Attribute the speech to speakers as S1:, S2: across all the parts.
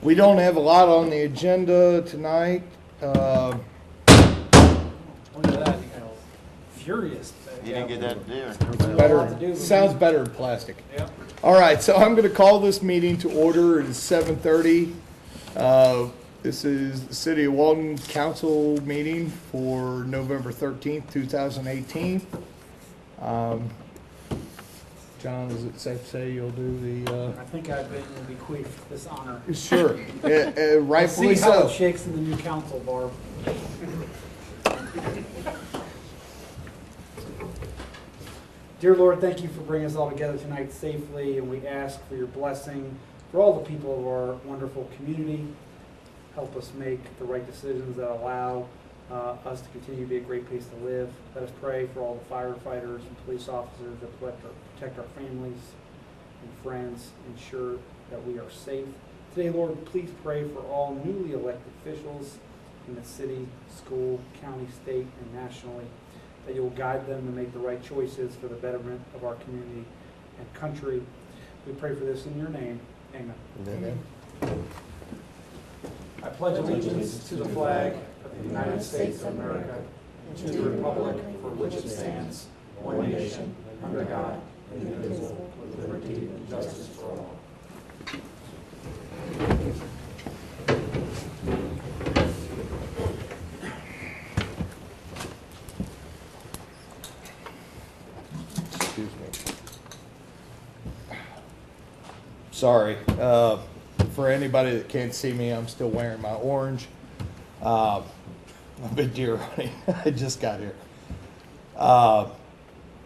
S1: We don't have a lot on the agenda tonight.
S2: Look at that, you know, furious.
S3: You didn't get that to do.
S1: Better, sounds better in plastic.
S2: Yeah.
S1: All right, so I'm going to call this meeting to order. It is 7:30. This is the City of Walton Council meeting for November 13th, 2018. John, is it safe to say you'll do the...
S2: I think I've been bequeathed this honor.
S1: Sure, rightfully
S2: See how
S1: so.
S2: it shakes in the new council, Barb. Dear Lord, thank you for bringing us all together tonight safely, and we ask for your blessing for all the people of our wonderful community. Help us make the right decisions that allow us to continue to be a great place to live. Let us pray for all the firefighters and police officers that protect our families and friends, ensure that we are safe. Today, Lord, please pray for all newly elected officials in the city, school, county, state, and nationally, that you will guide them to make the right choices for the betterment of our community and country. We pray for this in your name. Amen.
S1: Amen.
S2: I pledge allegiance to the flag of the United States of America and to the republic for which it stands, one nation, under God, indivisible, with liberty and justice for all.
S1: Excuse me. Sorry. For anybody that can't see me, I'm still wearing my orange. I'm a bit deer hunting. I just got here.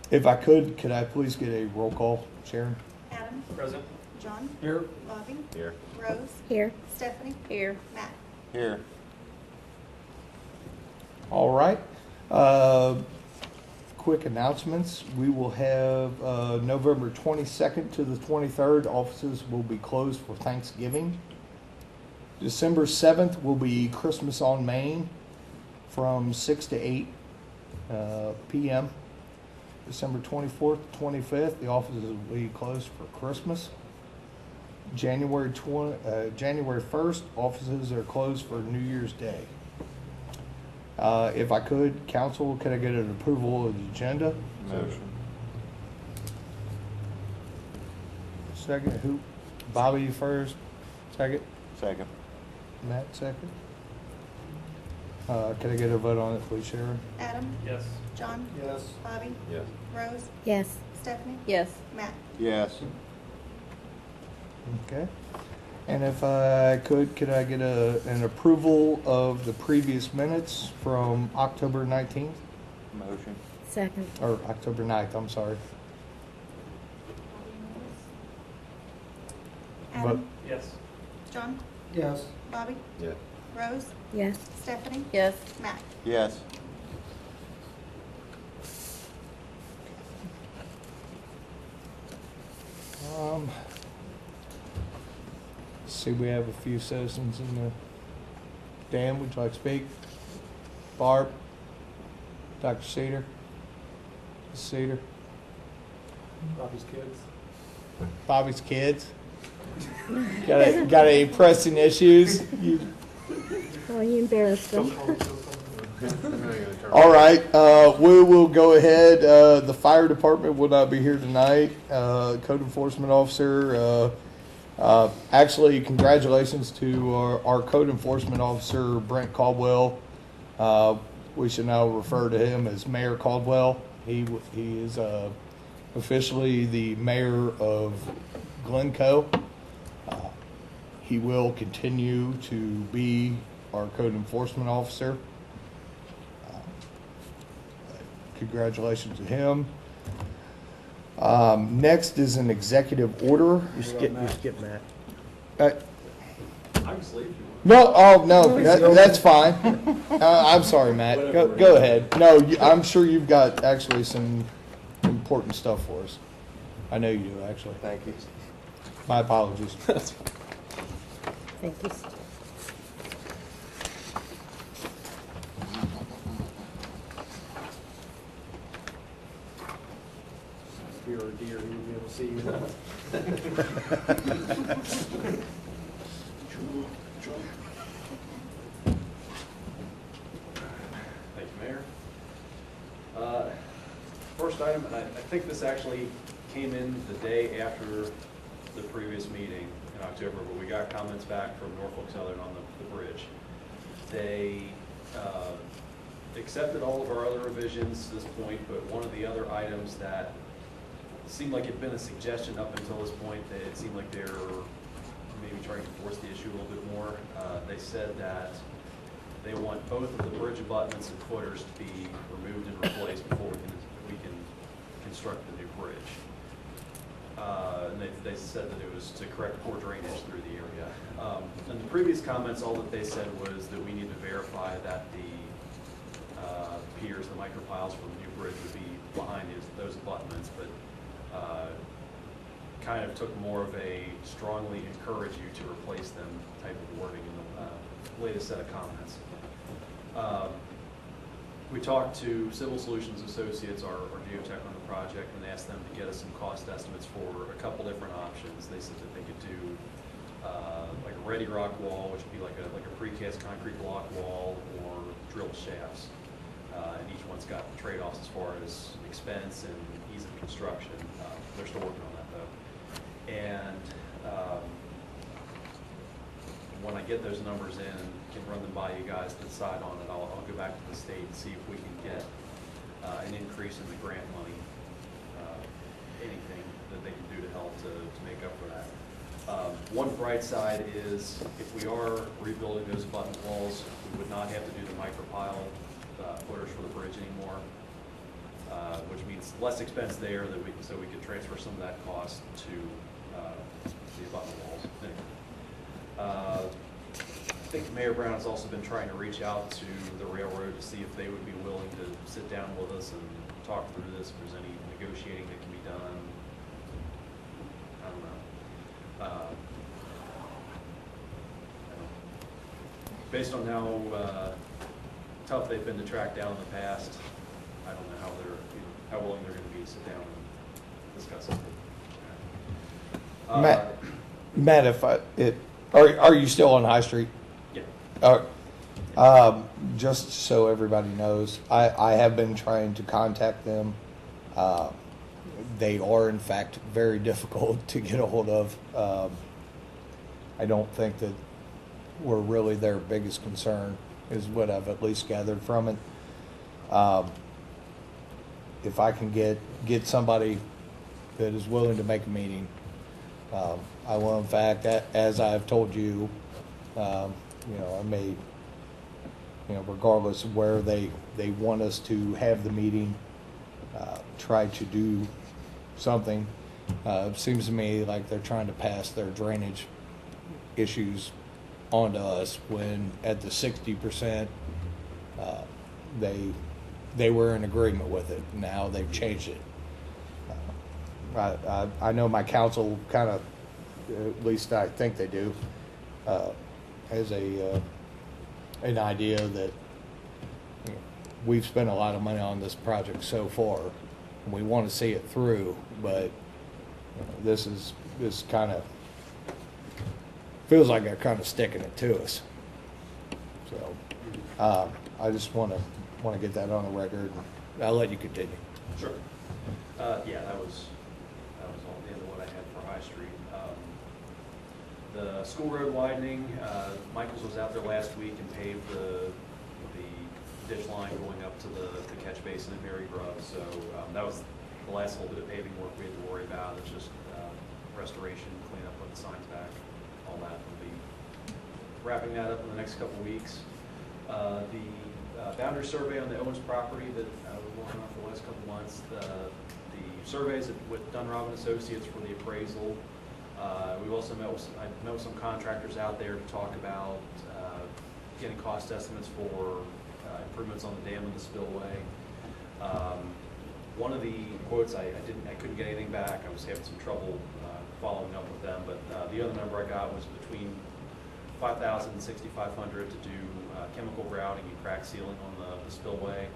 S1: If I could I please get a roll call, Sharon?
S4: Adam.
S2: Present.
S4: John.
S2: Here.
S4: Bobby.
S3: Here.
S4: Rose.
S5: Here.
S4: Stephanie.
S5: Here.
S4: Matt.
S3: Here.
S1: All right. Quick announcements. We will have November 22nd to the 23rd. Offices will be closed for Thanksgiving. December 7th will be Christmas on Main from 6 to 8 p.m. December 24th to 25th, the offices will be closed for Christmas. January 1st, offices are closed for New Year's Day. If I could, council, could I get an approval of the agenda?
S3: Motion.
S1: Second, who? Bobby first. Second.
S3: Second.
S1: Matt second. Can I get a vote on it, please, Sharon?
S4: Adam.
S2: Yes.
S4: John.
S2: Yes.
S4: Bobby.
S3: Yes.
S4: Rose.
S5: Yes.
S4: Stephanie.
S5: Yes.
S4: Matt.
S3: Yes.
S1: Okay. And if I could I get an approval of the previous minutes from October 19th?
S3: Motion.
S5: Second.
S1: Or October 9th, I'm sorry.
S4: Adam.
S2: Yes.
S4: John.
S2: Yes.
S4: Bobby.
S3: Yes.
S4: Rose.
S5: Yes.
S4: Stephanie.
S5: Yes.
S4: Matt.
S3: Yes.
S1: See, we have a few citizens in the... Dan, would you like to speak? Barb? Dr. Cedar? Ms. Cedar?
S2: Bobby's kids.
S1: Bobby's kids? Got any pressing issues?
S5: Oh, you embarrassed them.
S1: All right, we will go ahead. The fire department will not be here tonight. Code enforcement officer. Actually, congratulations to our code enforcement officer, Brent Caldwell. We should now refer to him as Mayor Caldwell. He is officially the mayor of Glencoe. He will continue to be our code enforcement officer. Congratulations to him. Next is an executive order.
S6: You skip Matt.
S1: Uh,
S2: I can sleep if you want.
S1: No, oh, no, that's fine. I'm sorry, Matt. Go ahead. No, I'm sure you've got actually some important stuff for us. I know you do, actually.
S3: Thank you.
S1: My apologies.
S5: Thank you.
S2: If you were a deer, he would be able to see you.
S4: Thank you, Mayor. First item, and I think this actually came in the day after the previous meeting in October, but we got comments back from Norfolk Southern on the bridge. They accepted all of our other revisions to this point, but one of the other items that seemed like it'd been a suggestion up until this point, that it seemed like they're maybe trying to force the issue a little bit more. They said that they want both of the bridge abutments and footers to be removed and replaced before we can construct the new bridge. And they said that it was to correct poor drainage through the area. In the previous comments, all that they said was that we need to verify that the piers, the micropiles from the new bridge would be behind those abutments, but kind of took more of a strongly encourage you to replace them type of wording in the latest set of comments. We talked to Civil Solutions Associates, our geotech on the project, and asked them to get us some cost estimates for a couple different options. They said that they could do like a ready rock wall, which would be like a precast concrete block wall, or drilled shafts. And each one's got trade-offs as far as expense and ease of construction. They're still working on that though. And when I get those numbers in, can run them by you guys to decide on it. I'll go back to the state and see if we can get an increase in the grant money, anything that they can do to help to make up for that. One bright side is if we are rebuilding those abutment walls, we would not have to do the micropile footers for the bridge anymore, which means less expense there so we could transfer some of that cost to the abutment walls. I think Mayor Brown has also been trying to reach out to the railroad to see if they would be willing to sit down with us and talk through this, if there's any negotiating that can be done. I don't know. Based on how tough they've been to track down in the past, I don't know how willing they're going to be to sit down and discuss it.
S1: Matt, are you still on High Street?
S4: Yeah.
S1: Just so everybody knows, I have been trying to contact them. They are, in fact, very difficult to get a hold of. I don't think that we're really their biggest concern, is what I've at least gathered from it. If I can get somebody that is willing to make a meeting, I will. In fact, as I've told you, I may, regardless of where they want us to have the meeting, try to do something. It seems to me like they're trying to pass their drainage issues onto us when at the 60%, they were in agreement with it. Now they've changed it. I know my council kind of, at least I think they do, has an idea that we've spent a lot of money on this project so far, and we want to see it through. But this kind of feels like they're kind of sticking it to us. So I just want to get that on the record. I'll let you continue.
S4: Sure. Yeah, that was all the end of what I had for High Street. The school road widening, Michaels was out there last week and paved the ditch line going up to the catch basin at Mary Grove. So that was the last little bit of paving work we had to worry about. It's just restoration, clean up, put the signs back, all that. We'll be wrapping that up in the next couple of weeks. The boundary survey on the Owens property that we've been working on for the last couple of months, the surveys with Dunrob and Associates for the appraisal. We've also met with some contractors out there to talk about getting cost estimates for improvements on the dam and the spillway. One of the quotes I couldn't get anything back. I was having some trouble following up with them, but the other number I got was between $5,000 and $6,500 to do chemical grouting and crack sealing on the spillway,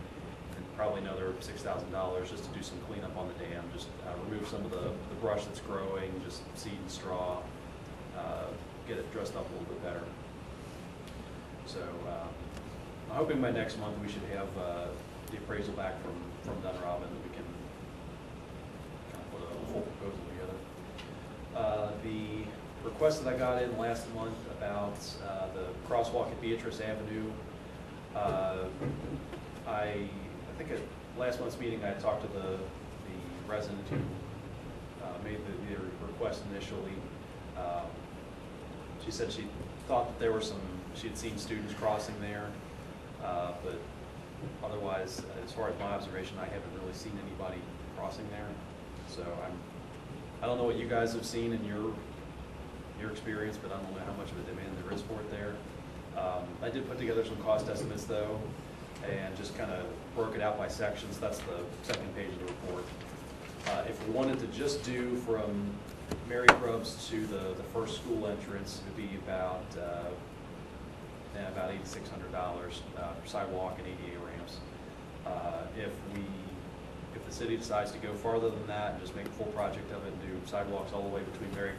S4: and probably another $6,000 just to do some cleanup on the dam, just remove some of the brush that's growing, just seed and straw, get it dressed up a little bit better. So I'm hoping by next month we should have the appraisal back from Dunrobin, that we can kind of put a full proposal together. The request that I got in last month about the crosswalk at Beatrice Avenue, I think at last month's meeting I talked to the resident who made the request initially. She said she thought that there were she had seen students crossing there, but otherwise, as far as my observation, I haven't really seen anybody crossing there. So I don't know what you guys have seen in your experience, but I don't know how much of a demand there is for it there. I did put together some cost estimates though, and just kind of broke it out by sections. That's the second page of the report. If we wanted to just do from Mary Grubbs to the first school entrance, it would be about $8,600 for sidewalk and ADA ramps. If the city decides to go farther than that and just make a full project of it and do sidewalks all the way between Mary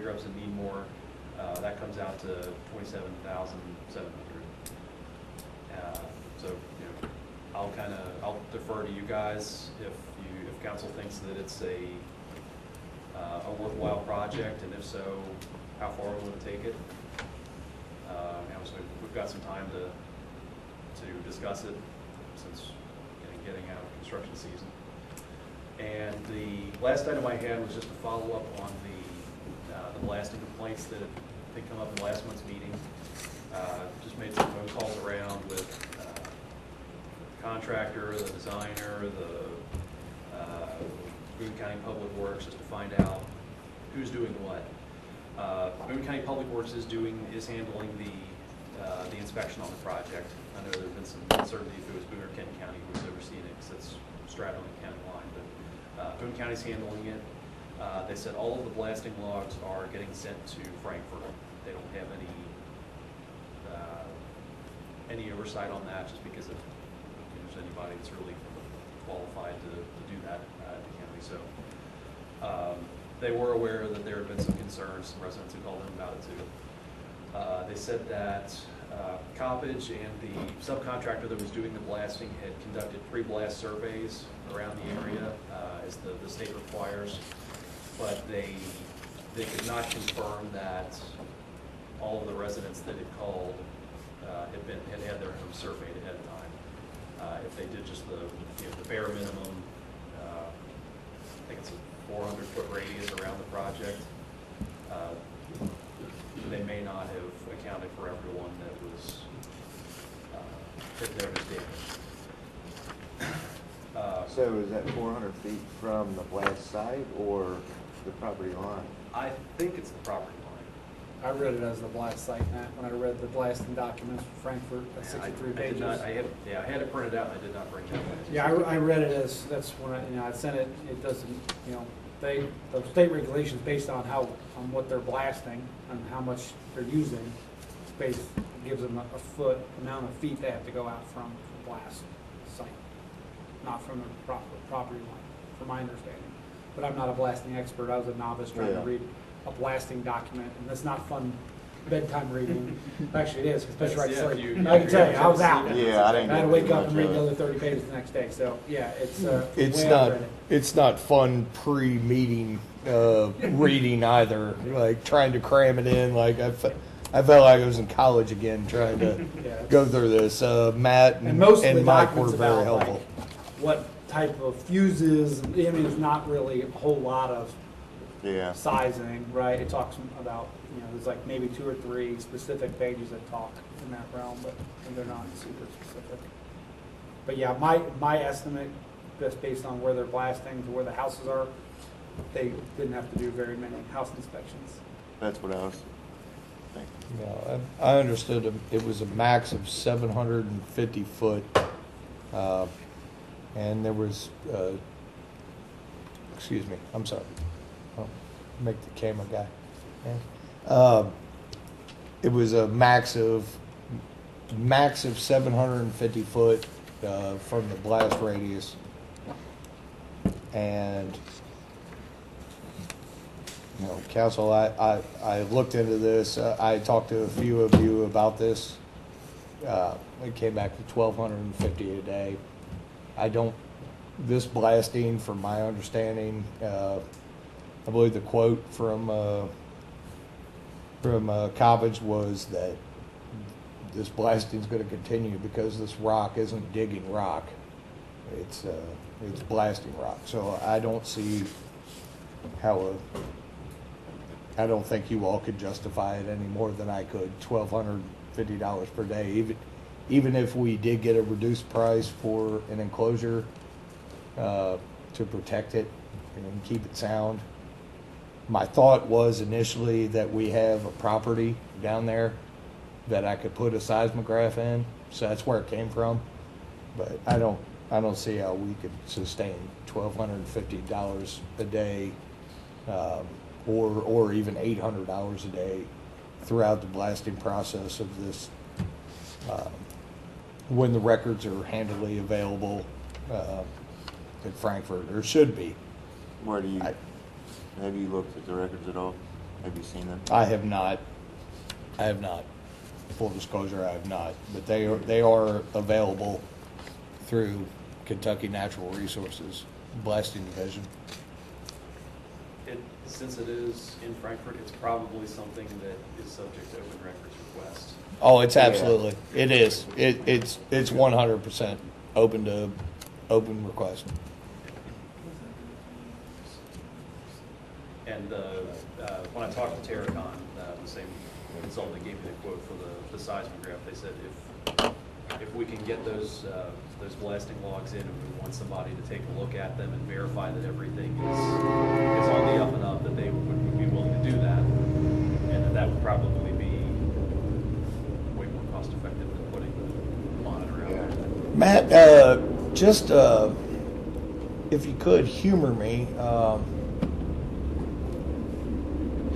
S4: Grubbs and Needmore, that comes out to $27,700. So I'll defer to you guys if council thinks that it's a worthwhile project, and if so, how far we want to take it. So we've got some time to discuss it since getting out of construction season. And the last item I had was just a follow up on the blasting complaints that had come up in last month's meeting. Just made some phone calls around with the contractor, the designer, the Boone County Public Works, just to find out who's doing what. Boone County Public Works is handling the inspection on the project. I know there's been some uncertainty if it was Boone or Kent County who was overseeing it, because it's straddling the county line. But Boone County's handling it. They said all of the blasting logs are getting sent to Frankfurt. They don't have any oversight on that, just because if there's anybody that's really qualified to do that at the county. So they were aware that there had been some concerns, some residents who called them about it too. They said that Coppage and the subcontractor that was doing the blasting had conducted pre-blast surveys around the area, as the state requires, but they could not confirm that all of the residents that had called had their homes surveyed ahead of time. If they did just the bare minimum, I think it's a 400-foot radius around the project, they may not have accounted for everyone that was there was damage.
S3: So is that 400 feet from the blast site or the property line?
S4: I think it's the property line.
S2: I read it as the blast site, Matt, when I read the blasting documents for Frankfurt, that's 63
S4: I did
S2: pages.
S4: not, I had it printed out and I did not bring it.
S2: Yeah, I read it as, that's when I sent it, it doesn't, the state regulations based on on what they're blasting and how much they're using, gives them a foot amount of feet they have to go out from the blast site, not from the property line, from my understanding. But I'm not a blasting expert, I was a novice trying to read a blasting document, and that's not fun bedtime reading. Actually, it is, especially right
S4: Yeah,
S2: before I can tell you, I was out.
S3: Yeah, I didn't
S2: I had to
S3: get
S2: wake
S3: too
S2: up
S3: much
S2: and read
S3: of
S2: the
S3: it.
S2: other 30 pages the next day. So yeah, it's
S1: It's
S2: way
S1: not.
S2: I've read it.
S1: It's not fun pre-meeting reading either. Like trying to cram it in. Like I felt like I was in college again, trying to
S2: Yeah,
S1: go through this. Matt
S2: and most of the
S1: and Mike were
S2: documents
S1: very
S2: about
S1: helpful.
S2: like what type of fuses. I mean, it's not really a whole lot of
S3: Yeah.
S2: sizing, right? It talks about there's like maybe 2 or 3 specific pages that talk in that realm, but they're not super specific. But yeah, my estimate, just based on where they're blasting to where the houses are, they didn't have to do very many house inspections.
S3: That's what I was thinking.
S1: Yeah, I understood it was a max of 750 foot, and there was. Excuse me. I'm sorry. I'll make the camera guy. Okay. It was a max of 750 foot from the blast radius, and council, I looked into this. I talked to a few of you about this. It came back to 1,250 a day. This blasting, from my understanding, I believe the quote from Cobbage was that this blasting is going to continue because this rock isn't digging rock. It's blasting rock. So I don't see how I don't think you all could justify it any more than I could. $1,250 per day, even if we did get a reduced price for an enclosure to protect it and keep it sound. My thought was initially that we have a property down there that I could put a seismograph in, so that's where it came from. But I don't see how we could sustain $1,250 a day, or even $800 a day throughout the blasting process of this, when the records are handily available at Frankfurt, or should be.
S6: Where do you, have you looked at the records at all? Have you seen them?
S1: I have not. Full disclosure, I have not. But they are available through Kentucky Natural Resources Blasting Division.
S4: Since it is in Frankfurt, it's probably something that is subject to open records request.
S1: Oh, it's absolutely. It is. It's 100% open to open request.
S4: And when I talked to Terracon, the same consultant that gave me the quote for the seismograph, they said if we can get those blasting logs in and we want somebody to take a look at them and verify that everything is on the up and up, that they would be willing to do that, and that would probably be way more cost effective than putting the monitor out there.
S1: Matt, just if you could humor me,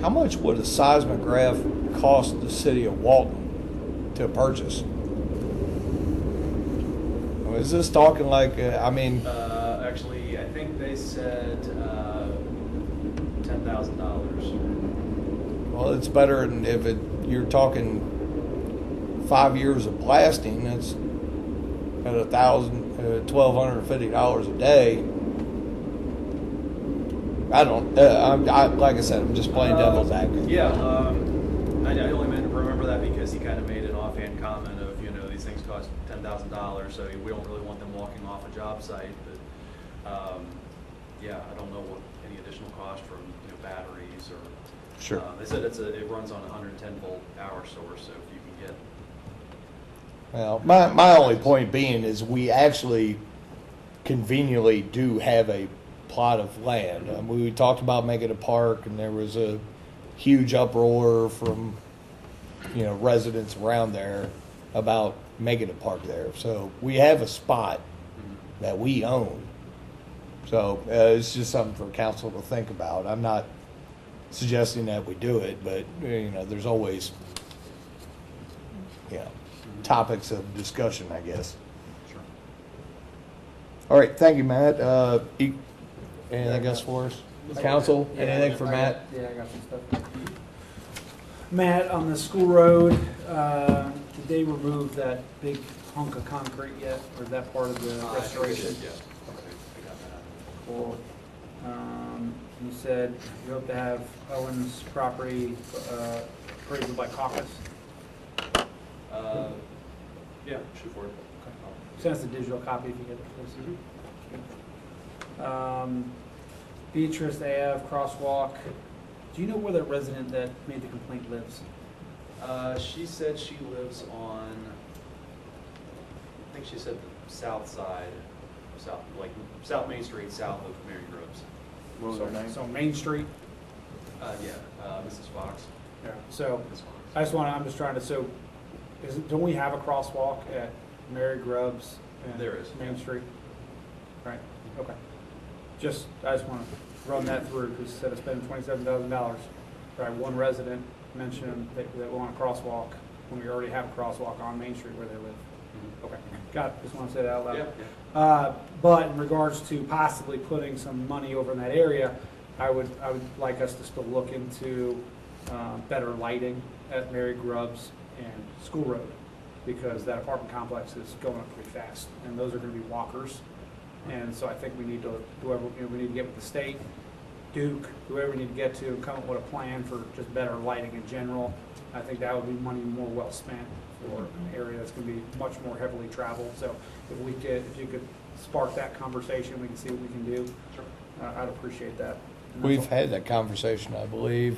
S1: how much would a seismograph cost the city of Walton to purchase? Is this talking like,
S4: Actually, I think they said $10,000.
S1: well, it's better than if you're talking 5 years of blasting, that's at $1,250 a day. I don't, like I said, I'm just playing devil's advocate.
S4: Yeah, I only meant to remember that because he kind of made an offhand comment of, these things cost $10,000, so we don't really want them walking off a job site. But yeah, I don't know what any additional cost from batteries or.
S1: Sure.
S4: They said it runs on a 110 volt power source, so if you can get.
S1: Well, my only point being is we actually conveniently do have a plot of land. We talked about making a park, and there was a huge uproar from residents around there about making a park there. So we have a spot that we own. So it's just something for council to think about. I'm not suggesting that we do it, but there's always topics of discussion, I guess.
S4: Sure.
S1: All right, thank you, Matt. Anything else for us? Council, anything for Matt?
S2: Yeah, I got some stuff. Matt, on the school road, did they remove that big hunk of concrete yet, or is that part of the restoration?
S4: Yeah. Okay, I got that.
S2: Cool. You said you hope to have Owen's property appraised by caucus.
S4: Yeah, shoot for it.
S2: Send us a digital copy if you get it, please. Beatrice Ave crosswalk. Do you know where the resident that made the complaint lives?
S4: She said she lives on, I think she said the south side, South Main Street, south of Mary Groves.
S6: What was her name?
S2: So Main Street.
S4: Mrs. Fox.
S2: Yeah. So
S4: Ms. Fox.
S2: I'm just trying to, don't we have a crosswalk at Mary Grubbs and
S4: There is.
S2: Main Street? Right, okay. I just want to run that through, because instead of spending $27,000, right, one resident mentioned that they want a crosswalk when we already have a crosswalk on Main Street where they live. Okay, got it, just want to say that out loud.
S4: Yeah.
S2: But in regards to possibly putting some money over in that area, I would like us to still look into better lighting at Mary Grubbs and School Road, because that apartment complex is going up pretty fast, and those are going to be walkers. And so I think we need to, we need to get with the state, Duke, whoever we need to get to, and come up with a plan for just better lighting in general. I think that would be money more well spent for an area that's going to be much more heavily traveled. So if you could spark that conversation, we can see what we can do.
S4: Sure.
S2: I'd appreciate that. And that's
S1: We've
S2: all.
S1: had that conversation, I believe,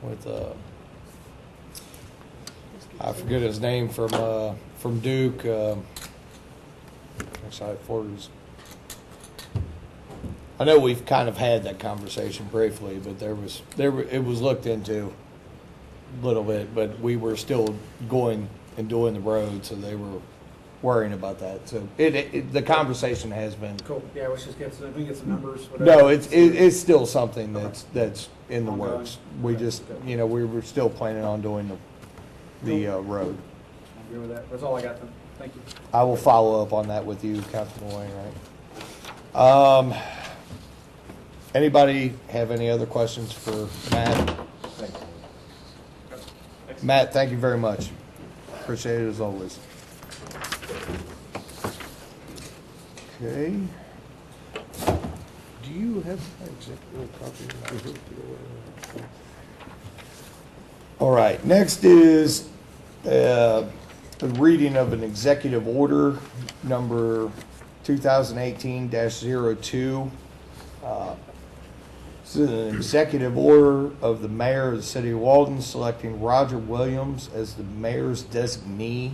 S1: with, I forget his name from Duke, actually, I know we've kind of had that conversation briefly, but it was looked into a little bit, but we were still going and doing the road, so they were worrying about that. So the conversation has been.
S2: Cool. Yeah, let's just get some numbers. Whatever.
S1: No, it's still something that's in the
S2: Ongoing.
S1: works. We
S2: Okay,
S1: just,
S2: good.
S1: we were still planning on doing the road.
S2: I agree with that. That's all I got then. Thank you.
S1: I will follow up on that with you, Councilman Wainwright. Anybody have any other questions for Matt? Matt, thank you very much. Appreciate it as always. Okay. Do you have an executive copy? All right, next is the reading of an executive order number 2018-02. This is an executive order of the mayor of the city of Walton selecting Roger Williams as the mayor's designee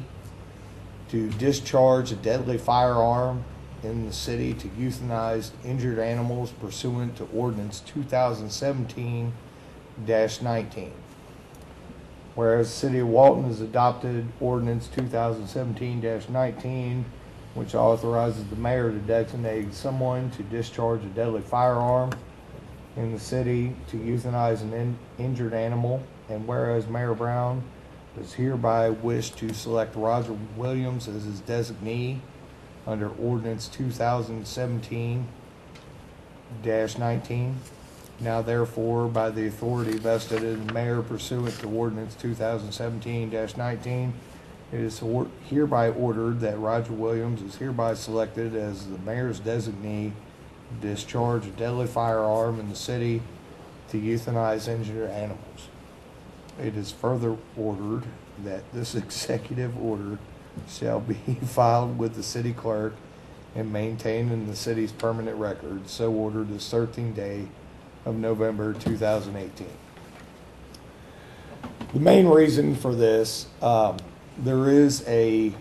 S1: to discharge a deadly firearm in the city to euthanize injured animals pursuant to ordinance 2017-19. Whereas the city of Walton has adopted ordinance 2017-19, which authorizes the mayor to designate someone to discharge a deadly firearm in the city to euthanize an injured animal, and whereas Mayor Brown does hereby wish to select Roger Williams as his designee under ordinance 2017-19, now therefore by the authority vested in the mayor pursuant to ordinance 2017-19, it is hereby ordered that Roger Williams is hereby selected as the mayor's designee to discharge a deadly firearm in the city to euthanize injured animals. It is further ordered that this executive order shall be filed with the city clerk and maintained in the city's permanent record, so ordered this 13th day of November 2018. The main reason for this, there is a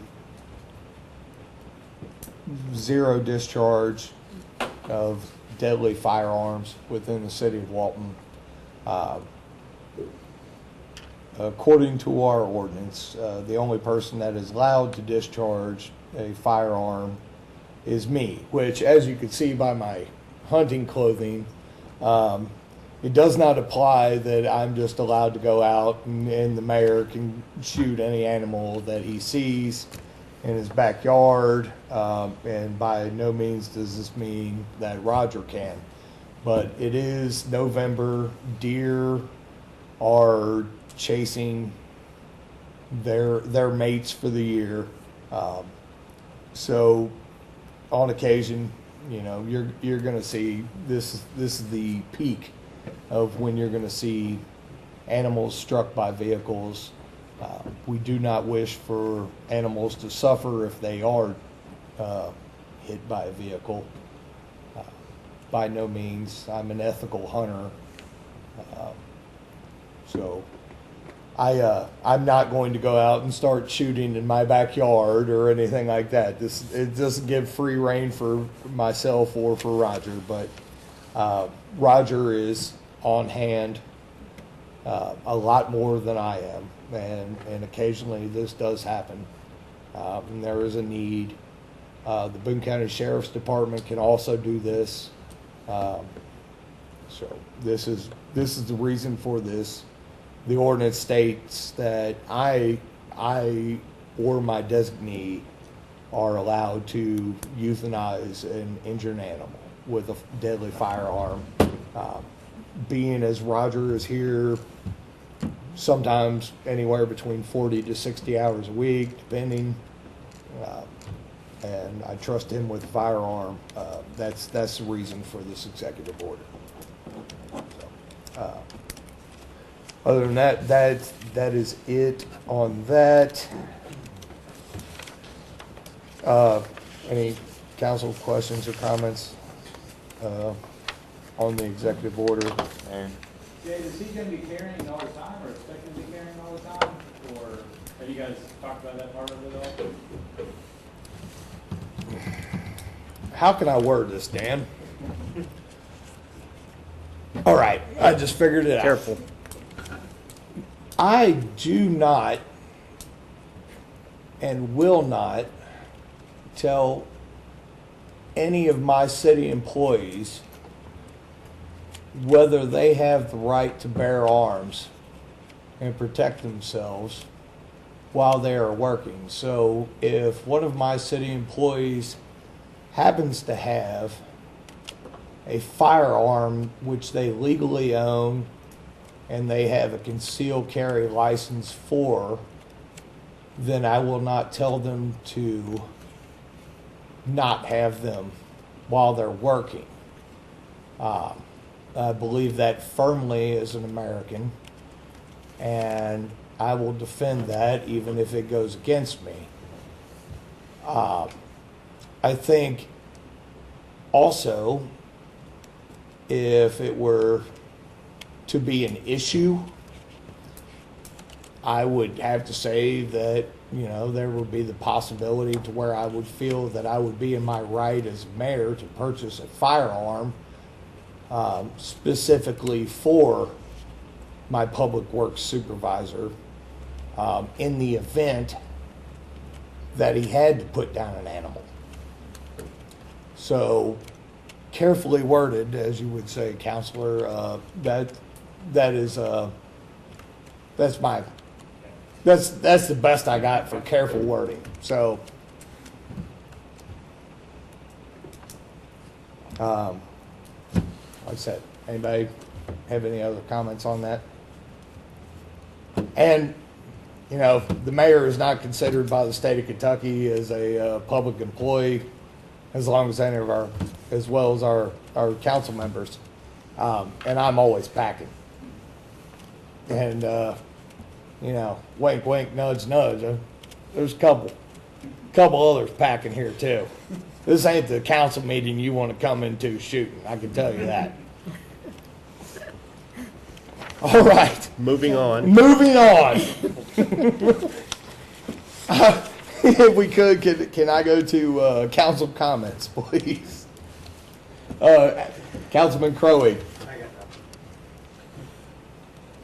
S1: zero discharge of deadly firearms within the city of Walton. According to our ordinance, the only person that is allowed to discharge a firearm is me, which, as you can see by my hunting clothing, it does not apply that I'm just allowed to go out and the mayor can shoot any animal that he sees in his backyard, and by no means does this mean that Roger can. But it is November. Deer are chasing their mates for the year, so on occasion, you're going to see this is the peak of when you're going to see animals struck by vehicles. We do not wish for animals to suffer if they are hit by a vehicle. By no means. I'm an ethical hunter. So I'm not going to go out and start shooting in my backyard or anything like that. It doesn't give free rein for myself or for Roger, but Roger is on hand a lot more than I am, and occasionally this does happen, and there is a need. The Boone County Sheriff's Department can also do this, so this is the reason for this. The ordinance states that I or my designee are allowed to euthanize an injured animal with a deadly firearm Being as Roger is here, sometimes anywhere between 40 to 60 hours a week, depending. And I trust him with a firearm. That's the reason for this executive order. So, other than that, that is it on that. Any council questions or comments on the executive order?
S6: Aaron?
S7: Jade, is he gonna be carrying all the time, or expecting to be carrying all the time? Or have you guys talked about that part of it all?
S1: How can I word this, Dan? All right, I just figured it out. Careful. I do not and will not tell any of my city employees whether they have the right to bear arms and protect themselves while they are working. So if one of my city employees happens to have a firearm which they legally own and they have a concealed carry license for, then I will not tell them to not have them while they're working. I believe that firmly as an American, and I will defend that even if it goes against me. I think also, if it were to be an issue, I would have to say that, you know, there would be the possibility to where I would feel that I would be in my right as mayor to purchase a firearm specifically for my public works supervisor in the event that he had to put down an animal. So, carefully worded, as you would say, Counselor, that's the best I got for careful wording. So, like I said, anybody have any other comments on that? And, you know, the mayor is not considered by the state of Kentucky as a public employee, as long as any of our, as well as our council members. And I'm always packing. And, you know, wink, wink, nudge, nudge. There's a couple others packing here too. This ain't the council meeting you want to come into shooting, I can tell you that. All right.
S8: Moving on.
S1: Moving on. If we could, can I go to council comments, please? Councilman Crowley.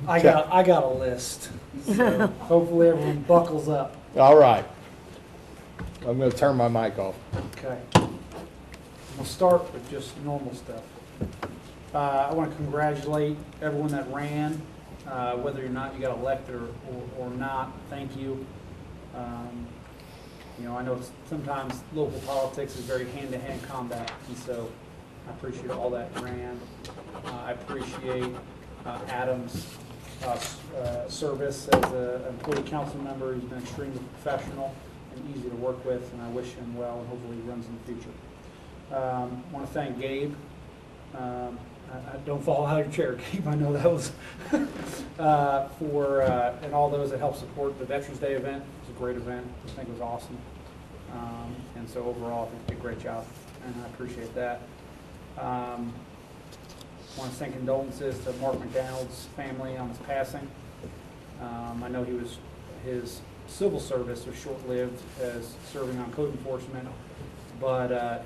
S2: I got a list, so hopefully everyone buckles up.
S1: All right. I'm going to turn my mic off.
S2: Okay. We'll start with just normal stuff. I want to congratulate everyone that ran, whether or not you got elected or not. Thank you. You know, I know sometimes local politics is very hand-to-hand combat, and so I appreciate all that ran. I appreciate Adam's service as an employee council member. He's been extremely professional and easy to work with, and I wish him well, and hopefully he runs in the future. I want to thank Gabe. I don't fall out of your chair, Gabe. I know that was and all those that helped support the Veterans Day event. It was a great event. I think it was awesome. And so overall, I think you did a great job, and I appreciate that. I want to send condolences to Mark McDonald's family on his passing. I know his civil service was short-lived as serving on code enforcement, but